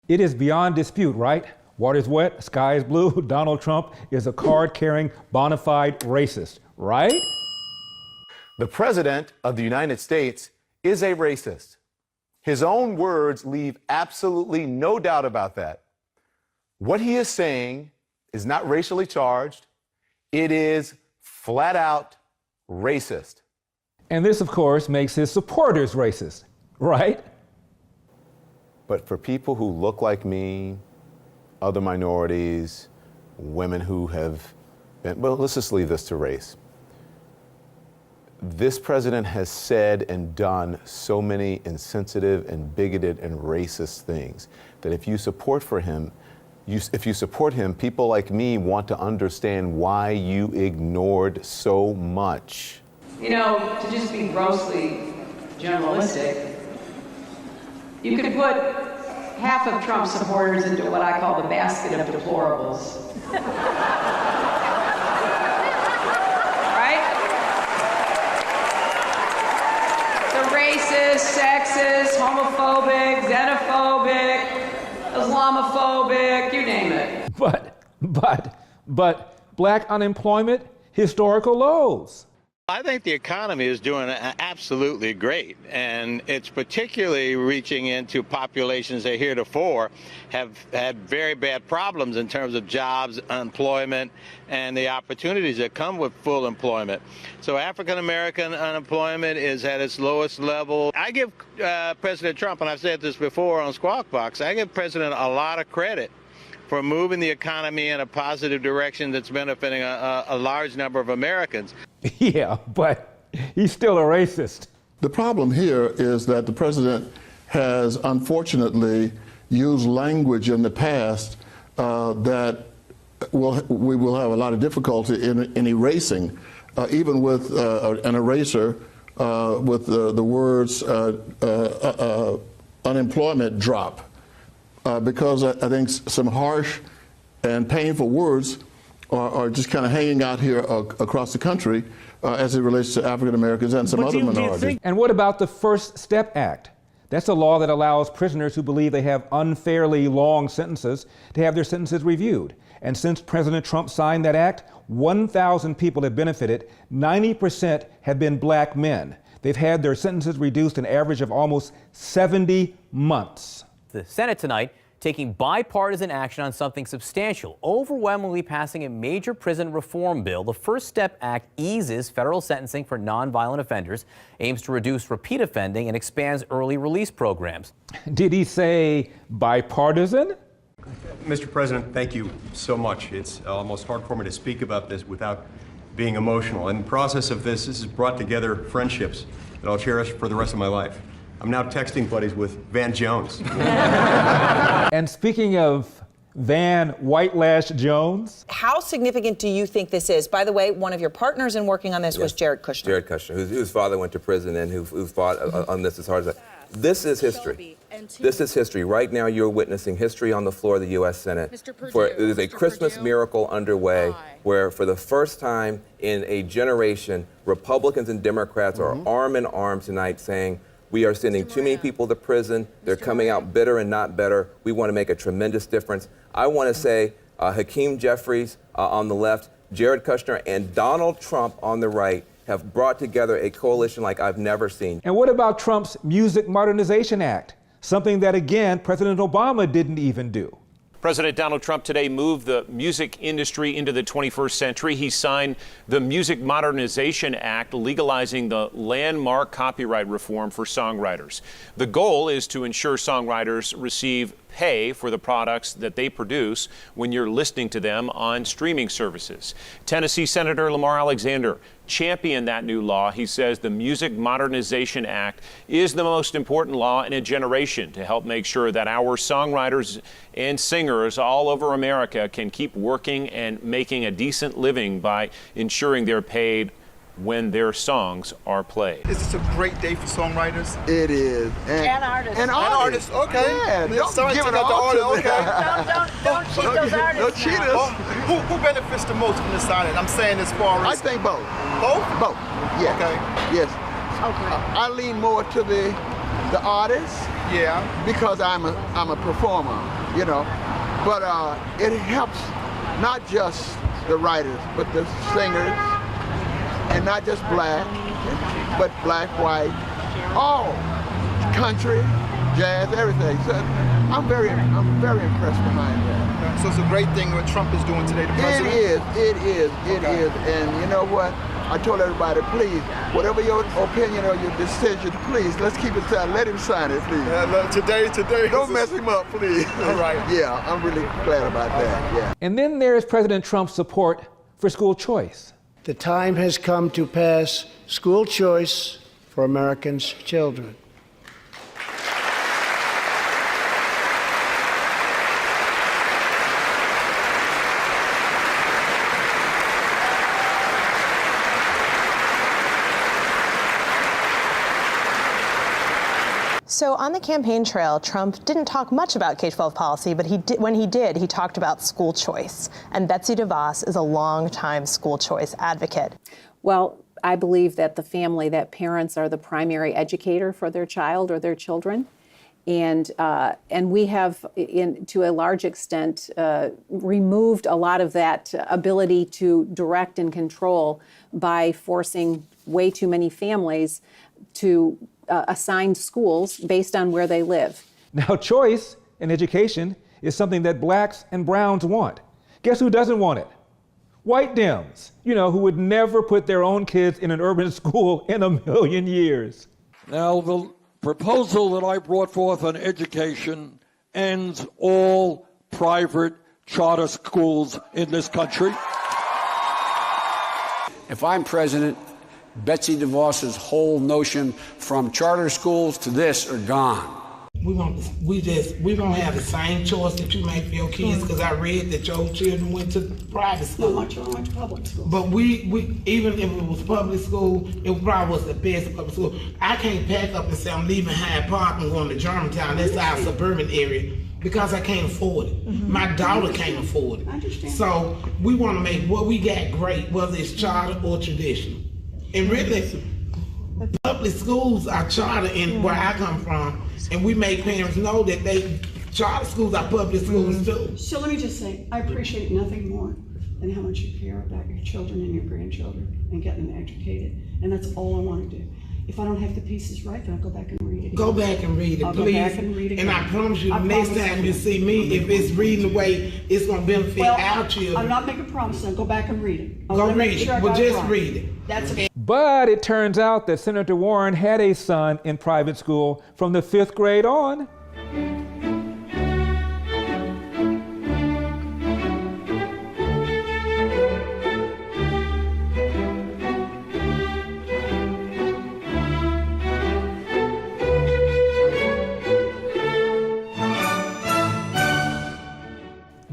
It is beyond dispute, right? Water's wet, sky is blue. Donald Trump is a card-carrying, bona fide racist, right? The President of the United States is a racist. His own words leave absolutely no doubt about that. What he is saying is not racially charged. It is flat out racist. And this, of course, makes his supporters racist, right? But for people who look like me, other minorities, women who have been, well, let's just leave this to race. This president has said and done so many insensitive and bigoted and racist things that if you support him, people like me want to understand why you ignored so much. You know, to just be grossly generalistic, you could put half of Trump's supporters into what I call the basket of deplorables. Right? The racist, sexist, homophobic, xenophobic, Islamophobic, you name it. But black unemployment, historical lows. I think the economy is doing absolutely great, and it's particularly reaching into populations that heretofore have had very bad problems in terms of jobs, unemployment, and the opportunities that come with full employment. So African American unemployment is at its lowest level. I give President Trump, and I've said this before on Squawk Box, I give President a lot of credit for moving the economy in a positive direction that's benefiting a large number of Americans. Yeah, but he's still a racist. The problem here is that the president has unfortunately used language in the past that we will have a lot of difficulty in erasing, even with an eraser with the words unemployment drop. Because I think some harsh and painful words are just kind of hanging out here across the country as it relates to African Americans and some other minorities. And what about the First Step Act? That's a law that allows prisoners who believe they have unfairly long sentences to have their sentences reviewed. And since President Trump signed that act, 1,000 people have benefited. 90% have been black men. They've had their sentences reduced an average of almost 70 months. The Senate tonight taking bipartisan action on something substantial, overwhelmingly passing a major prison reform bill. The First Step Act eases federal sentencing for nonviolent offenders, aims to reduce repeat offending, and expands early release programs. Did he say bipartisan? Mr. President, thank you so much. It's almost hard for me to speak about this without being emotional. In the process of this has brought together friendships that I'll cherish for the rest of my life. I'm now texting buddies with Van Jones. And speaking of Van White Lash Jones. How significant do you think this is? By the way, one of your partners in working on this was Jared Kushner. Jared Kushner, whose father went to prison and who fought on this as hard as that. This is history. This is history. Right now you're witnessing history on the floor of the U.S. Senate. There's a Christmas miracle underway where for the first time in a generation, Republicans and Democrats are arm in arm tonight saying, we are sending too many people to prison. They're coming out bitter and not better. We want to make a tremendous difference. I want to say Hakeem Jeffries on the left, Jared Kushner, and Donald Trump on the right have brought together a coalition like I've never seen. And what about Trump's Music Modernization Act? Something that, again, President Obama didn't even do. President Donald Trump today moved the music industry into the 21st century. He signed the Music Modernization Act, legalizing the landmark copyright reform for songwriters. The goal is to ensure songwriters receive pay for the products that they produce when you're listening to them on streaming services. Tennessee Senator Lamar Alexander championed that new law. He says the Music Modernization Act is the most important law in a generation to help make sure that our songwriters and singers all over America can keep working and making a decent living by ensuring they're paid when their songs are played. Is this a great day for songwriters? It is. And artists. And artists, okay. Yeah, don't give it out all the to artists, them. okay. Don't cheat those artists. Don't cheat us. Who benefits the most from this signing? I'm saying as far as... I think both. Both? Both, yes. Okay. Yes. Okay. I lean more to the artists Yeah. Because I'm a performer, you know. But it helps not just the writers, but the singers, and not just black, but black, white, all country, jazz, everything. So I'm very impressed behind that. So it's a great thing what Trump is doing today, the president? It is. And you know what? I told everybody, please, whatever your opinion or your decision, please, let's keep it signed. Let him sign it, please. Today. Don't mess him up, please. All right. Yeah, I'm really glad about that, yeah. And then there's President Trump's support for school choice. The time has come to pass school choice for Americans' children. So on the campaign trail, Trump didn't talk much about K-12 policy, but when he did, he talked about school choice. And Betsy DeVos is a longtime school choice advocate. Well, I believe that that parents are the primary educator for their child or their children. And we have, to a large extent, removed a lot of that ability to direct and control by forcing way too many families to assign schools based on where they live. Now, choice in education is something that blacks and browns want. Guess who doesn't want it? White Dems, who would never put their own kids in an urban school in a million years. Now, the proposal that I brought forth on education ends all private charter schools in this country. If I'm president, Betsy DeVos's whole notion from charter schools to this are gone. We won't have the same choice that you make for your kids, because I read that your children went to private school. No, my children went to public school. But we even if it was public school, it probably was the best public school. I can't pack up and say I'm leaving Hyde Park and going to Germantown. That's our suburban area, because I can't afford it. Mm-hmm. My daughter can't afford it. I understand. So we want to make what we got great, whether it's charter or traditional. And really, public schools are charter in where I come from, and we make parents know that charter schools are public schools too. So let me just say, I appreciate nothing more than how much you care about your children and your grandchildren and getting them educated, and that's all I want to do. If I don't have the pieces right, then I'll go back and read it. Go back and read it, I'll please. Go back and read it. And I promise you, the next time you see me, if it's reading the way it's going to benefit our children. I'm not making promises. Go back and read it. Go read it, but just read it. That's okay. But it turns out that Senator Warren had a son in private school from the 5th grade on.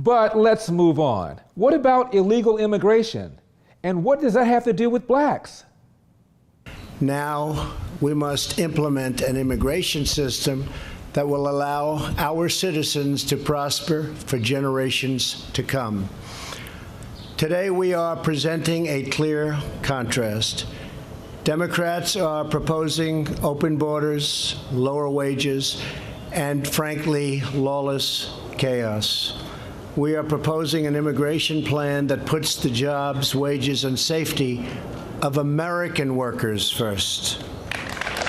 But let's move on. What about illegal immigration? And what does that have to do with blacks? Now we must implement an immigration system that will allow our citizens to prosper for generations to come. Today we are presenting a clear contrast. Democrats are proposing open borders, lower wages, and frankly, lawless chaos. We are proposing an immigration plan that puts the jobs, wages, and safety of American workers first.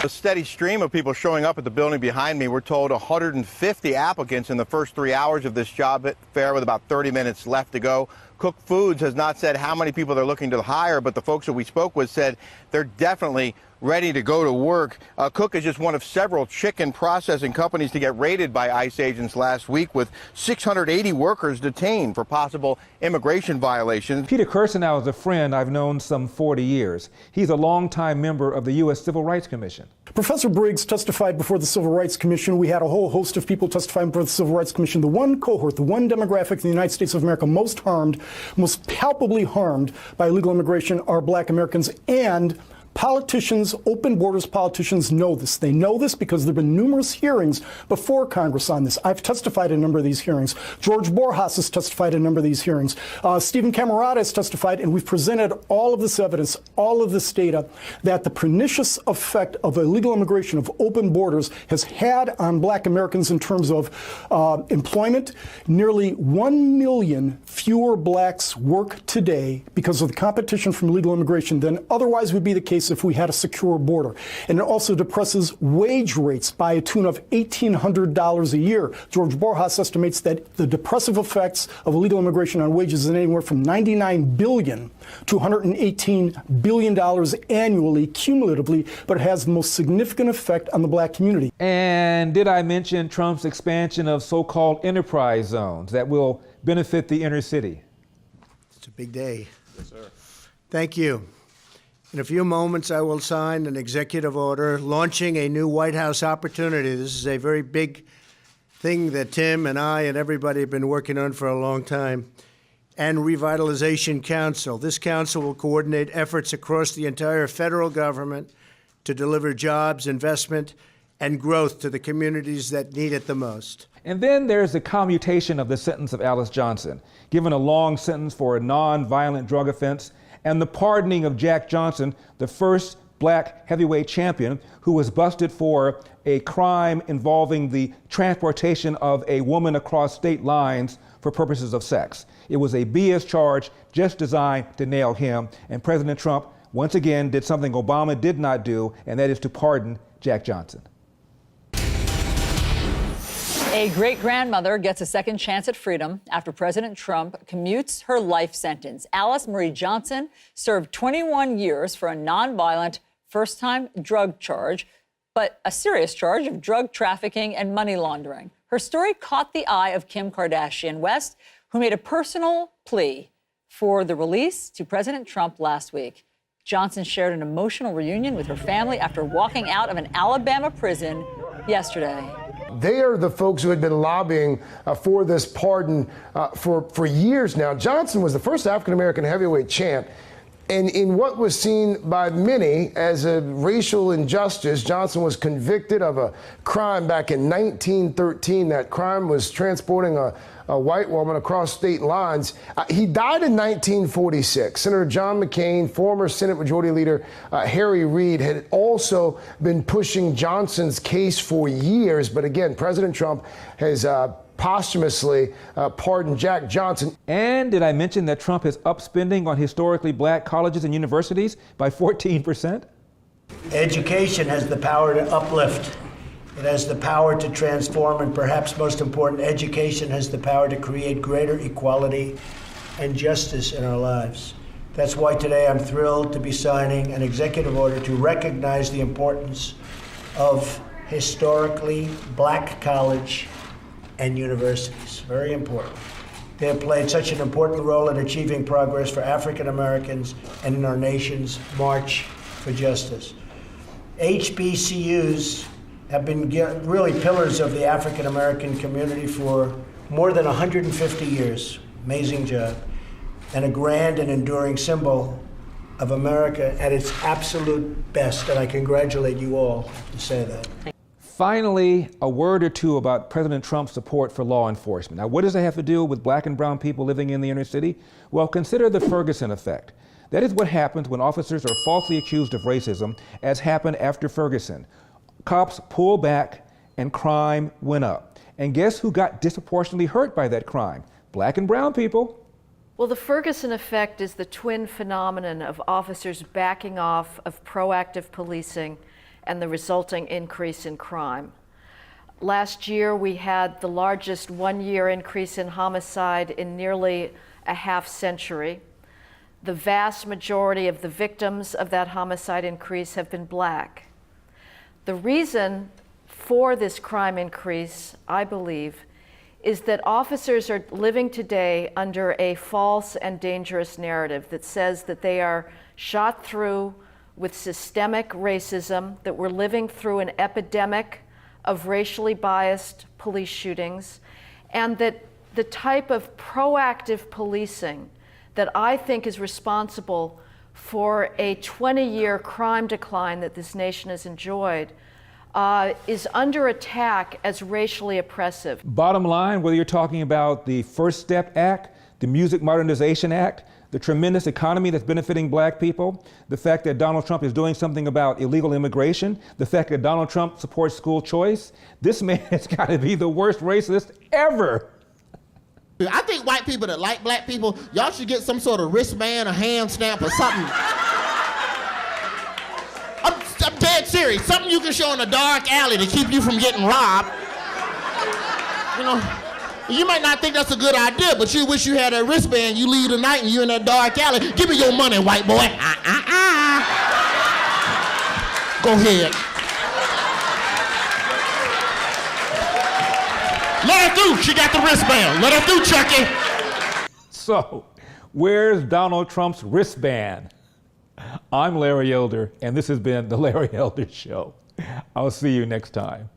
A steady stream of people showing up at the building behind me. We're told 150 applicants in the first 3 hours of this job fair, with about 30 minutes left to go. Cook Foods has not said how many people they're looking to hire, but the folks that we spoke with said they're definitely ready to go to work. Cook is just one of several chicken processing companies to get raided by ICE agents last week, with 680 workers detained for possible immigration violations. Peter Kirsanow is a friend I've known some 40 years. He's a longtime member of the U.S. Civil Rights Commission. Professor Briggs testified before the Civil Rights Commission. We had a whole host of people testifying before the Civil Rights Commission. The one cohort, the one demographic in the United States of America most harmed, most palpably harmed by illegal immigration are black Americans, and Politicians, open borders politicians know this. They know this because there have been numerous hearings before Congress on this. I've testified in a number of these hearings. George Borjas has testified in a number of these hearings. Stephen Camarada has testified, and we've presented all of this evidence, all of this data, that the pernicious effect of illegal immigration, of open borders, has had on black Americans in terms of employment. Nearly 1 million fewer blacks work today because of the competition from illegal immigration than otherwise would be the case if we had a secure border. And it also depresses wage rates by a tune of $1,800 a year. George Borjas estimates that the depressive effects of illegal immigration on wages is anywhere from $99 billion to $118 billion annually, cumulatively, but it has the most significant effect on the black community. And did I mention Trump's expansion of so-called enterprise zones that will benefit the inner city? It's a big day. Yes, sir. Thank you. In a few moments, I will sign an executive order launching a new White House opportunity. This is a very big thing that Tim and I and everybody have been working on for a long time. And Revitalization Council. This council will coordinate efforts across the entire federal government to deliver jobs, investment, and growth to the communities that need it the most. And then there's the commutation of the sentence of Alice Johnson, given a long sentence for a non-violent drug offense, and the pardoning of Jack Johnson, the first black heavyweight champion who was busted for a crime involving the transportation of a woman across state lines for purposes of sex. It was a BS charge just designed to nail him, and President Trump once again did something Obama did not do, and that is to pardon Jack Johnson. A great-grandmother gets a second chance at freedom after President Trump commutes her life sentence. Alice Marie Johnson served 21 years for a nonviolent first-time drug charge, but a serious charge of drug trafficking and money laundering. Her story caught the eye of Kim Kardashian West, who made a personal plea for the release to President Trump last week. Johnson shared an emotional reunion with her family after walking out of an Alabama prison yesterday. They are the folks who had been lobbying for this pardon for years now. Johnson was the first African-American heavyweight champ. And in what was seen by many as a racial injustice, Johnson was convicted of a crime back in 1913. That crime was transporting a white woman across state lines. He died in 1946. Senator John McCain, former Senate Majority Leader Harry Reid had also been pushing Johnson's case for years. But again, President Trump has posthumously pardoned Jack Johnson. And did I mention that Trump has upped spending on historically black colleges and universities by 14%? Education has the power to uplift. It has the power to transform, and perhaps most important, education has the power to create greater equality and justice in our lives. That's why today I'm thrilled to be signing an executive order to recognize the importance of historically black college and universities. Very important. They have played such an important role in achieving progress for African Americans and in our nation's march for justice. HBCUs have been really pillars of the African American community for more than 150 years. Amazing job. And a grand and enduring symbol of America at its absolute best. And I congratulate you all to say that. Finally, a word or two about President Trump's support for law enforcement. Now, what does that have to do with black and brown people living in the inner city? Well, consider the Ferguson effect. That is what happens when officers are falsely accused of racism, as happened after Ferguson. Cops pulled back and crime went up. And guess who got disproportionately hurt by that crime? Black and brown people. Well, the Ferguson effect is the twin phenomenon of officers backing off of proactive policing and the resulting increase in crime. Last year, we had the largest one-year increase in homicide in nearly a half century. The vast majority of the victims of that homicide increase have been black. The reason for this crime increase, I believe, is that officers are living today under a false and dangerous narrative that says that they are shot through with systemic racism, that we're living through an epidemic of racially biased police shootings, and that the type of proactive policing that I think is responsible for a 20-year crime decline that this nation has enjoyed is under attack as racially oppressive. Bottom line, whether you're talking about the First Step Act, the Music Modernization Act, the tremendous economy that's benefiting black people, the fact that Donald Trump is doing something about illegal immigration, the fact that Donald Trump supports school choice, this man has got to be the worst racist ever. I think white people that like black people, y'all should get some sort of wristband, a hand stamp, or something. I'm dead serious. Something you can show in a dark alley to keep you from getting robbed. You know, you might not think that's a good idea, but you wish you had a wristband. You leave tonight and you're in that dark alley. Give me your money, white boy. Go ahead. Let her through. She got the wristband. Let her through, Chucky. So, where's Donald Trump's wristband? I'm Larry Elder, and this has been The Larry Elder Show. I'll see you next time.